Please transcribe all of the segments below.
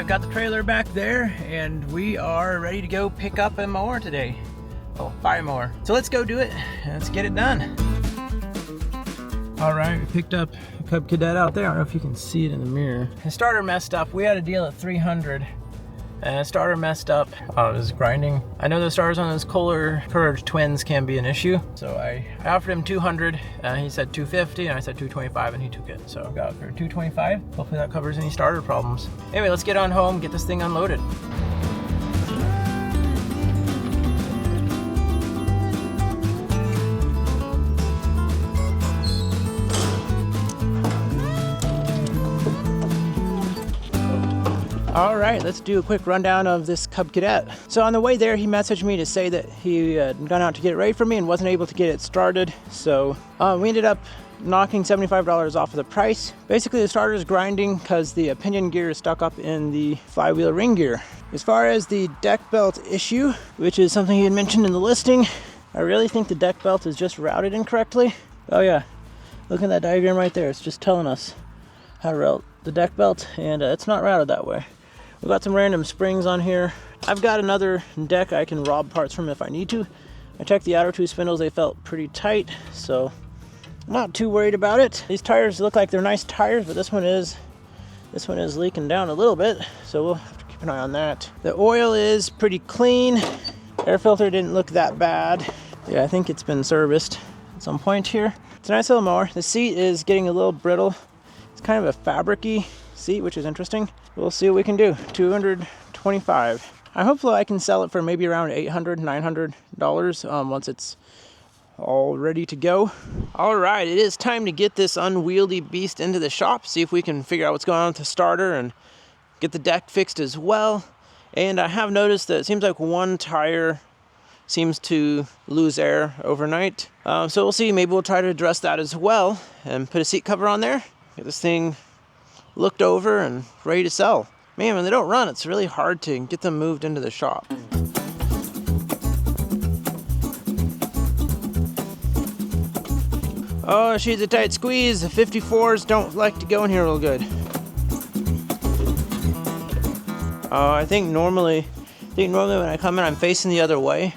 I've got the trailer back there and we are ready to go pick up a mower today. Oh, fire mower. So let's go do it. Let's get it done. All right, we picked up a Cub Cadet out there. I don't know if you can see it in the mirror. The starter messed up. We had a deal at 300 and the starter messed up. It was grinding. I know the starters on those Kohler Courage twins can be an issue. So I offered him 200. He said 250 and I said 225 and he took it. So I got it for 225. Hopefully that covers any starter problems. Anyway, let's get on home, get this thing unloaded. All right, let's do a quick rundown of this Cub Cadet. So on the way there, he messaged me to say that he had gone out to get it ready for me and wasn't able to get it started. So we ended up knocking $75 off of the price. Basically, the starter is grinding because the pinion gear is stuck up in the flywheel ring gear. As far as the deck belt issue, which is something he had mentioned in the listing, I really think the deck belt is just routed incorrectly. Oh yeah, look at that diagram right there. It's just telling us how to route the deck belt, and it's not routed that way. We've got some random springs on here. I've got another deck I can rob parts from if I need to. I checked the outer two spindles, they felt pretty tight, so I'm not too worried about it. These tires look like they're nice tires, but this one is leaking down a little bit, so we'll have to keep an eye on that. The oil is pretty clean. Air filter didn't look that bad. Yeah, I think it's been serviced at some point here. It's a nice little mower. The seat is getting a little brittle. It's kind of a fabric-y seat, which is interesting. We'll see what we can do. $225. Hopefully I can sell it for maybe around $800, $900 once it's all ready to go. All right, it is time to get this unwieldy beast into the shop, see if we can figure out what's going on with the starter and get the deck fixed as well. And I have noticed that it seems like one tire seems to lose air overnight. So we'll see, maybe we'll try to address that as well and put a seat cover on there. Get this thing looked over and ready to sell. Man, when they don't run, it's really hard to get them moved into the shop. Oh, she's a tight squeeze. The 54s don't like to go in here real good. I think normally when I come in, I'm facing the other way,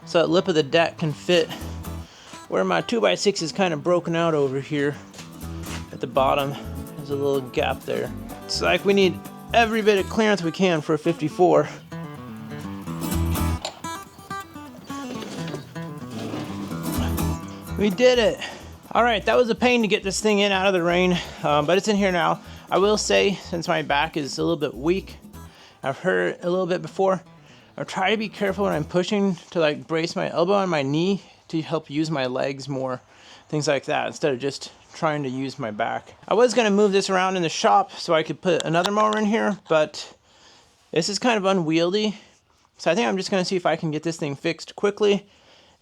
so that lip of the deck can fit where my 2x6 is kind of broken out over here at the bottom. There's a little gap there. It's like we need every bit of clearance we can for a 54. We did it. All right, that was a pain to get this thing in out of the rain, but it's in here now. I will say, since my back is a little bit weak, I've heard it a little bit before, I'll try to be careful when I'm pushing to like brace my elbow and my knee to help use my legs more, things like that, instead of just trying to use my back. I was going to move this around in the shop so I could put another mower in here, but this is kind of unwieldy. So I think I'm just going to see if I can get this thing fixed quickly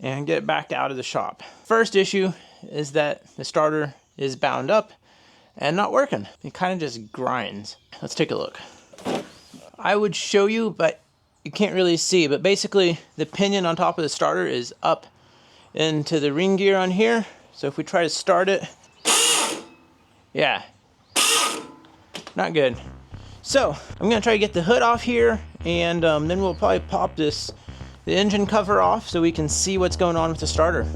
and get it back out of the shop. First issue is that the starter is bound up and not working. It kind of just grinds. Let's take a look. I would show you, but you can't really see, but basically the pinion on top of the starter is up into the ring gear on here. So if we try to start it, yeah, not good. So I'm gonna try to get the hood off here, and then we'll probably pop the engine cover off so we can see what's going on with the starter.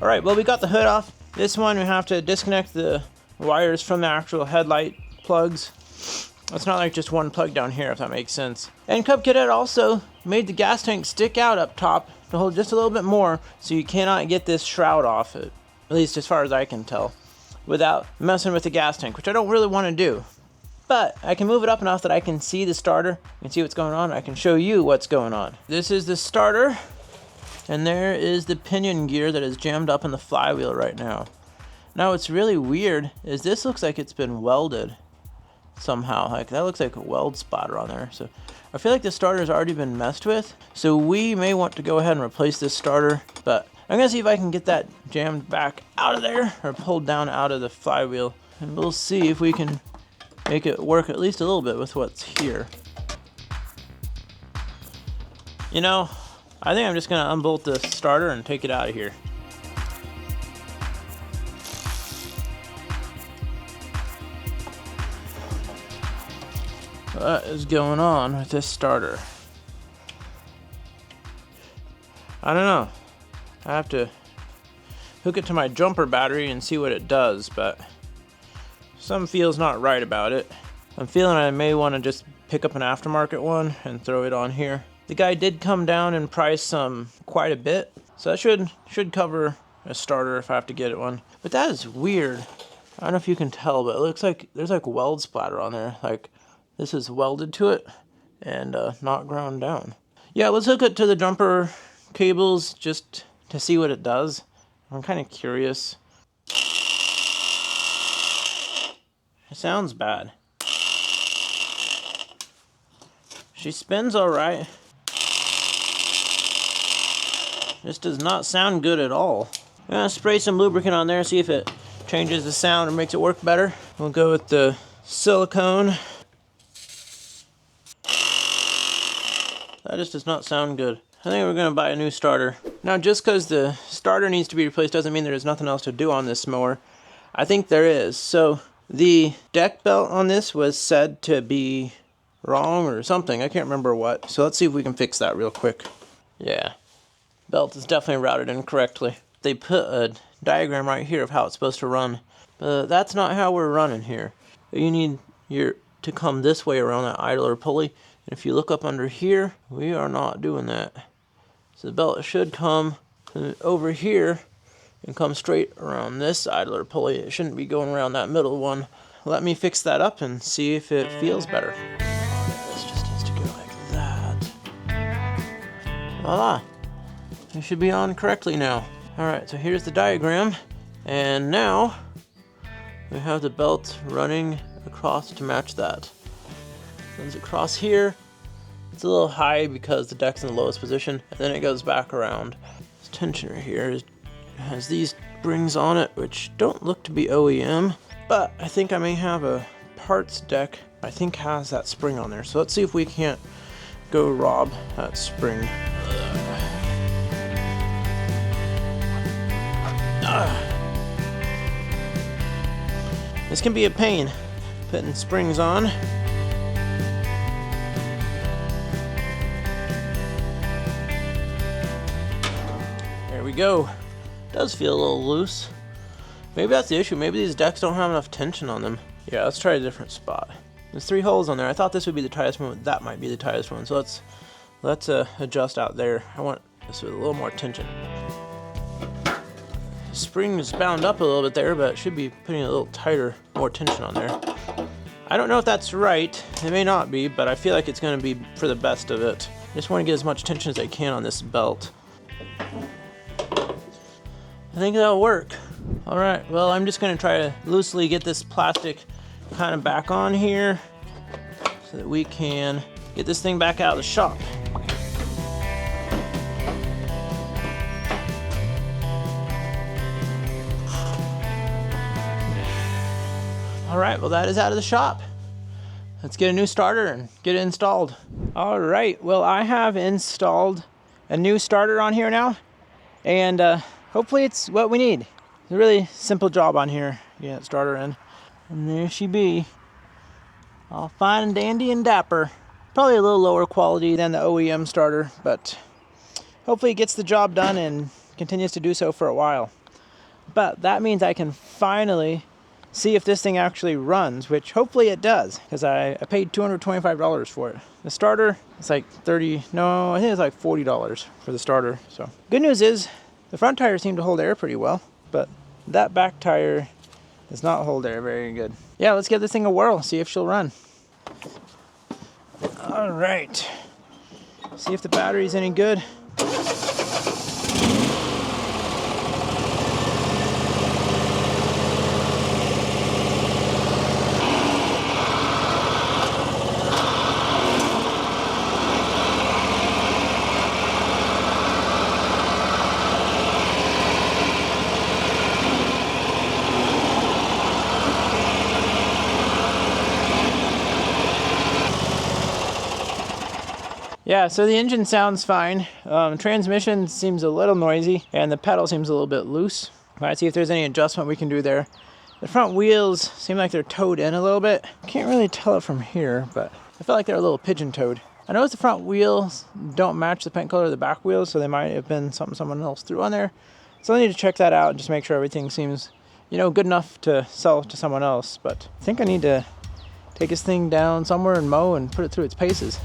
All right, well, we got the hood off. This one we have to disconnect the wires from the actual headlight plugs. It's not like just one plug down here, if that makes sense. And Cub Cadet also made the gas tank stick out up top to hold just a little bit more, so you cannot get this shroud off, at least as far as I can tell, without messing with the gas tank, which I don't really want to do. But I can move it up enough that I can see the starter, I can see what's going on, I can show you what's going on. This is the starter, and there is the pinion gear that is jammed up in the flywheel right now. Now what's really weird is this looks like it's been welded somehow. Like that looks like a weld spotter on there. So I feel like the starter has already been messed with. So we may want to go ahead and replace this starter, but I'm gonna see if I can get that jammed back out of there or pulled down out of the flywheel. And we'll see if we can make it work at least a little bit with what's here. You know, I think I'm just gonna unbolt the starter and take it out of here. What is going on with this starter? I don't know. I have to hook it to my jumper battery and see what it does, but something feels not right about it. I'm feeling I may want to just pick up an aftermarket one and throw it on here. The guy did come down in price quite a bit, so that should cover a starter if I have to get it one. But that is weird. I don't know if you can tell, but it looks like there's like weld splatter on there. Like this is welded to it and not ground down. Yeah, let's hook it to the jumper cables just to see what it does. I'm kind of curious. It sounds bad. She spins all right. This does not sound good at all. I'm gonna spray some lubricant on there, see if it changes the sound or makes it work better. We'll go with the silicone. That just does not sound good. I think we're gonna buy a new starter. Now, just because the starter needs to be replaced doesn't mean there's nothing else to do on this mower. I think there is. So the deck belt on this was said to be wrong or something. I can't remember what. So let's see if we can fix that real quick. Yeah, belt is definitely routed incorrectly. They put a diagram right here of how it's supposed to run, but that's not how we're running here. You need to come this way around that idler pulley, and if you look up under here, we are not doing that. So the belt should come over here and come straight around this idler pulley. It shouldn't be going around that middle one. Let me fix that up and see if it feels better. This just needs to go like that. Voila! It should be on correctly now. Alright, so here's the diagram, and now we have the belt running across to match that. Runs across here. It's a little high because the deck's in the lowest position, and then it goes back around. This tensioner here has these springs on it, which don't look to be OEM, but I think I may have a parts deck I think has that spring on there. So let's see if we can't go rob that spring. This can be a pain, putting springs on. There we go. Does feel a little loose. Maybe that's the issue. Maybe these decks don't have enough tension on them. Yeah, let's try a different spot. There's 3 holes on there. I thought this would be the tightest one, but that might be the tightest one. So let's adjust out there. I want this with a little more tension. The spring is bound up a little bit there, but it should be putting a little tighter, more tension on there. I don't know if that's right. It may not be, but I feel like it's going to be for the best of it. I just want to get as much tension as I can on this belt. I think that'll work. Alright, well, I'm just going to try to loosely get this plastic kind of back on here so that we can get this thing back out of the shop. Alright, well, that is out of the shop. Let's get a new starter and get it installed. Alright, well, I have installed a new starter on here now, and hopefully it's what we need. It's a really simple job on here. Get that starter in. And there she be. All fine and dandy and dapper. Probably a little lower quality than the OEM starter, but hopefully it gets the job done and continues to do so for a while. But that means I can finally see if this thing actually runs, which hopefully it does, because I paid $225 for it. The starter, it's like I think it's like $40 for the starter. So good news is the front tires seem to hold air pretty well, but that back tire does not hold air very good. Yeah, let's give this thing a whirl, see if she'll run. All right, see if the battery's any good. Yeah, so the engine sounds fine. Transmission seems a little noisy, and the pedal seems a little bit loose. Let's see if there's any adjustment we can do there. The front wheels seem like they're towed in a little bit. Can't really tell it from here, but I felt like they're a little pigeon-toed. I noticed the front wheels don't match the paint color of the back wheels, so they might have been something someone else threw on there. So I need to check that out and just make sure everything seems, you know, good enough to sell to someone else. But I think I need to take this thing down somewhere and mow and put it through its paces.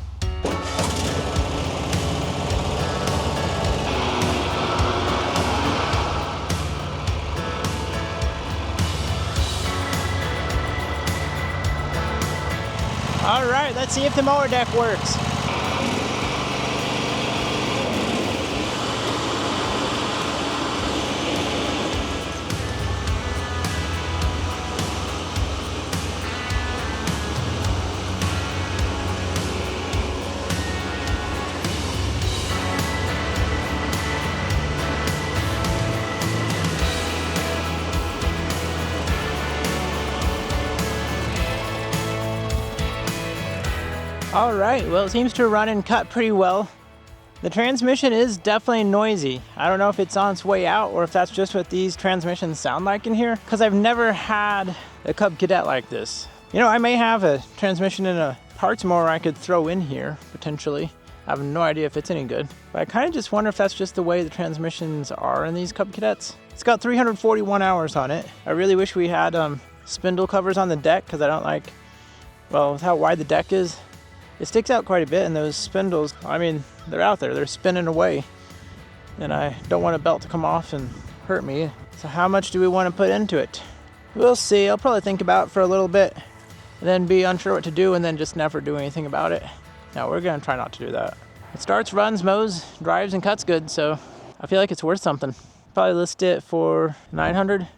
All right, let's see if the mower deck works. All right, well, it seems to run and cut pretty well. The transmission is definitely noisy. I don't know if it's on its way out or if that's just what these transmissions sound like in here, because I've never had a Cub Cadet like this. You know, I may have a transmission in a parts mower I could throw in here, potentially. I have no idea if it's any good. But I kind of just wonder if that's just the way the transmissions are in these Cub Cadets. It's got 341 hours on it. I really wish we had spindle covers on the deck, because I don't like, well, with how wide the deck is, it sticks out quite a bit, and those spindles, I mean, they're out there, they're spinning away. And I don't want a belt to come off and hurt me. So how much do we want to put into it? We'll see. I'll probably think about it for a little bit, and then be unsure what to do, and then just never do anything about it. Now we're gonna try not to do that. It starts, runs, mows, drives, and cuts good, so I feel like it's worth something. Probably list it for 900,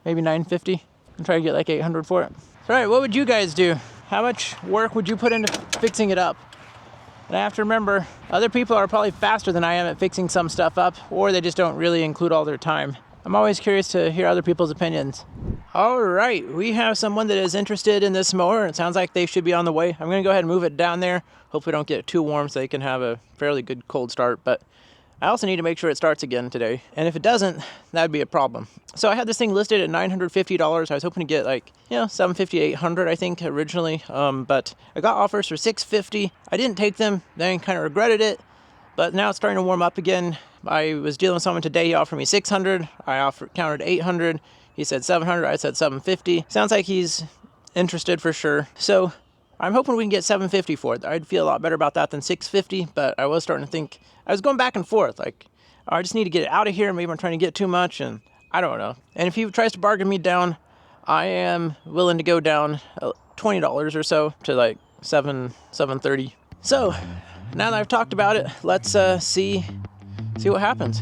maybe 950, and try to get like 800 for it. All right, what would you guys do? How much work would you put into fixing it up? And I have to remember, other people are probably faster than I am at fixing some stuff up, or they just don't really include all their time. I'm always curious to hear other people's opinions. All right, we have someone that is interested in this mower. It sounds like they should be on the way. I'm gonna go ahead and move it down there. Hopefully don't get it too warm so they can have a fairly good cold start, but I also need to make sure it starts again today. And if it doesn't, that'd be a problem. So I had this thing listed at $950. I was hoping to get like, you know, $750, $800, I think originally. But I got offers for $650. I didn't take them, then kind of regretted it. But now it's starting to warm up again. I was dealing with someone today. He offered me $600. I countered $800. He said $700. I said $750. Sounds like he's interested for sure. So I'm hoping we can get $750 for it. I'd feel a lot better about that than $650, but I was starting to think, I was going back and forth, like, oh, I just need to get it out of here. Maybe I'm trying to get too much, and I don't know. And if he tries to bargain me down, I am willing to go down $20 or so to like $730. So now that I've talked about it, let's see what happens.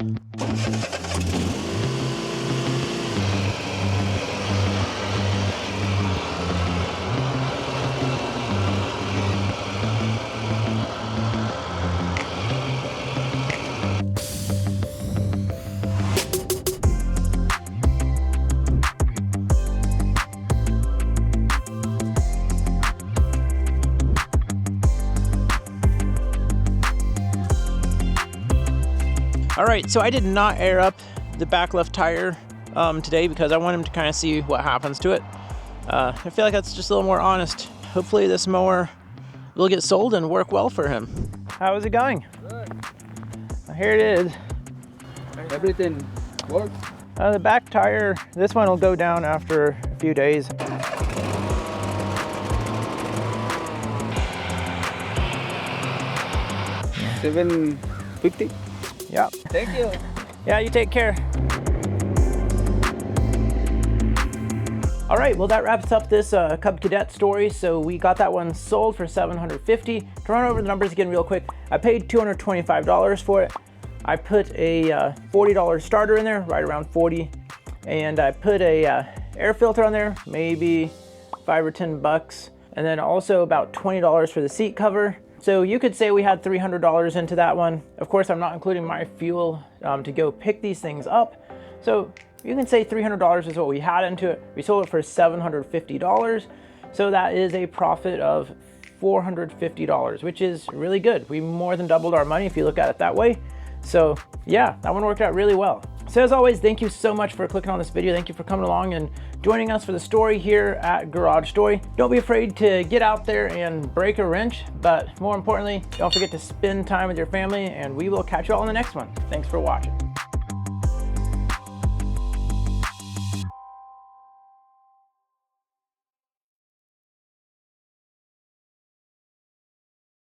All right, so I did not air up the back left tire today because I want him to kind of see what happens to it. I feel like that's just a little more honest. Hopefully this mower will get sold and work well for him. How is it going? Good. Here it is. Everything works. The back tire, this one will go down after a few days. $750. Yeah. Thank you. Yeah, you take care. All right, well that wraps up this Cub Cadet story. So we got that one sold for $750. To run over the numbers again real quick, I paid $225 for it. I put a $40 starter in there, right around 40. And I put a air filter on there, maybe 5 or 10 bucks. And then also about $20 for the seat cover. So you could say we had $300 into that one. Of course, I'm not including my fuel to go pick these things up. So you can say $300 is what we had into it. We sold it for $750. So that is a profit of $450, which is really good. We more than doubled our money if you look at it that way. So yeah, that one worked out really well. So as always, thank you so much for clicking on this video. Thank you for coming along and joining us for the story here at Garage Story. Don't be afraid to get out there and break a wrench, but more importantly, don't forget to spend time with your family, and we will catch you all in the next one. Thanks for watching.